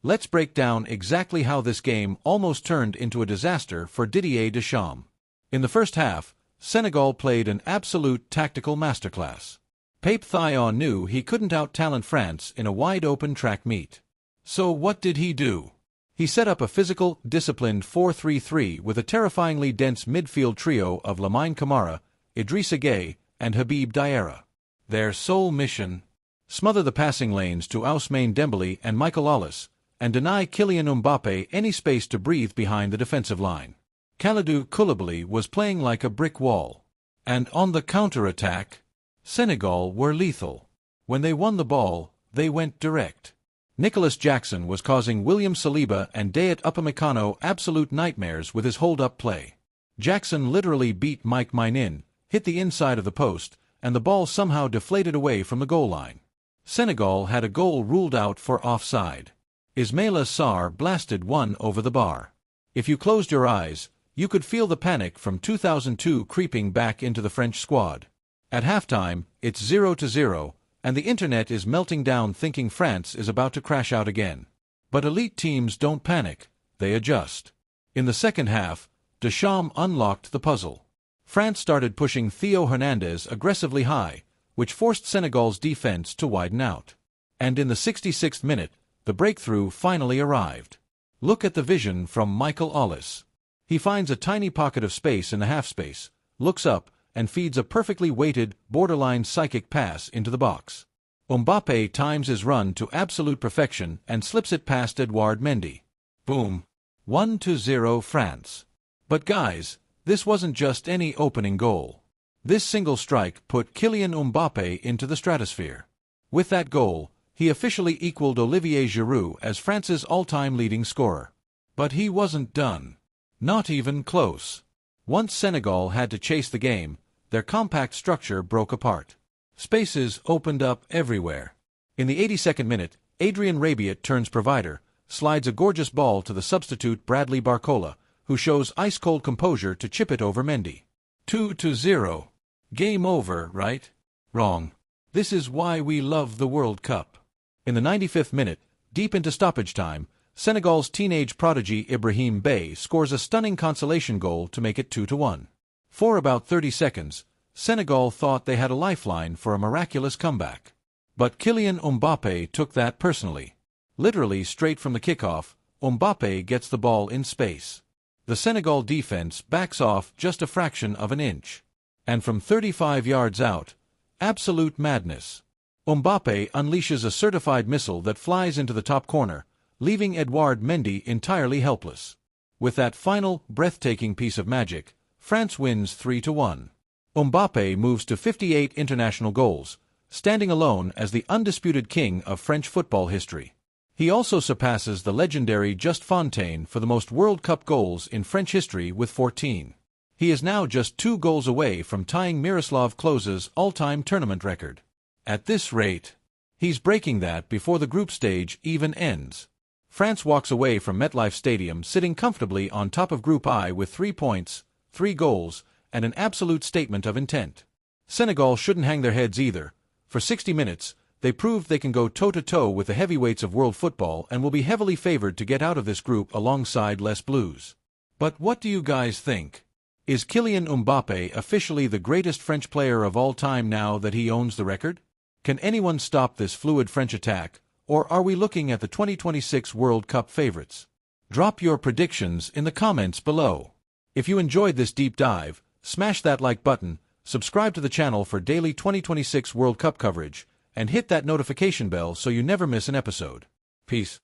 Let's break down exactly how this game almost turned into a disaster for Didier Deschamps. In the first half, Senegal played an absolute tactical masterclass. Pape Thiaw knew he couldn't out-talent France in a wide-open track meet. So what did he do? He set up a physical, disciplined 4-3-3 with a terrifyingly dense midfield trio of Lamine Camara, Idrissa Gueye, and Habib Diarra. Their sole mission? Smother the passing lanes to Ousmane Dembélé and Michael Olise, and deny Kylian Mbappé any space to breathe behind the defensive line. Kalidou Koulibaly was playing like a brick wall. And on the counter-attack, Senegal were lethal. When they won the ball, they went direct. Nicolas Jackson was causing William Saliba and Dayot Upamecano absolute nightmares with his hold-up play. Jackson literally beat Mike Maignan, hit the inside of the post, and the ball somehow deflated away from the goal line. Senegal had a goal ruled out for offside. Ismaila Sarr blasted one over the bar. If you closed your eyes, you could feel the panic from 2002 creeping back into the French squad. At halftime, it's 0-0, and the internet is melting down thinking France is about to crash out again. But elite teams don't panic, they adjust. In the second half, Deschamps unlocked the puzzle. France started pushing Theo Hernandez aggressively high, which forced Senegal's defense to widen out. And in the 66th minute, the breakthrough finally arrived. Look at the vision from Michael Olise. He finds a tiny pocket of space in the half-space, looks up, and feeds a perfectly weighted, borderline psychic pass into the box. Mbappé times his run to absolute perfection and slips it past Edouard Mendy. Boom. 1-0 France. But guys, this wasn't just any opening goal. This single strike put Kylian Mbappé into the stratosphere. With that goal, he officially equaled Olivier Giroud as France's all-time leading scorer. But he wasn't done. Not even close. Once Senegal had to chase the game, their compact structure broke apart. Spaces opened up everywhere. In the 82nd minute, Adrien Rabiot turns provider, slides a gorgeous ball to the substitute Bradley Barcola, who shows ice-cold composure to chip it over Mendy. 2-0. Game over, right? Wrong. This is why we love the World Cup. In the 95th minute, deep into stoppage time, Senegal's teenage prodigy Ibrahim Bey scores a stunning consolation goal to make it 2-1. For about 30 seconds, Senegal thought they had a lifeline for a miraculous comeback. But Kylian Mbappé took that personally. Literally straight from the kickoff, Mbappé gets the ball in space. The Senegal defense backs off just a fraction of an inch. And from 35 yards out, absolute madness. Mbappé unleashes a certified missile that flies into the top corner, leaving Edouard Mendy entirely helpless. With that final, breathtaking piece of magic, France wins 3-1. Mbappé moves to 58 international goals, standing alone as the undisputed king of French football history. He also surpasses the legendary Just Fontaine for the most World Cup goals in French history with 14. He is now just 2 goals away from tying Miroslav Klose's all-time tournament record. At this rate, he's breaking that before the group stage even ends. France walks away from MetLife Stadium sitting comfortably on top of Group I with 3 points, 3 goals, and an absolute statement of intent. Senegal shouldn't hang their heads either. For 60 minutes, they proved they can go toe-to-toe with the heavyweights of world football and will be heavily favored to get out of this group alongside Les Bleus. But what do you guys think? Is Kylian Mbappé officially the greatest French player of all time now that he owns the record? Can anyone stop this fluid French attack, or are we looking at the 2026 World Cup favorites? Drop your predictions in the comments below. If you enjoyed this deep dive, smash that like button, subscribe to the channel for daily 2026 World Cup coverage, and hit that notification bell so you never miss an episode. Peace.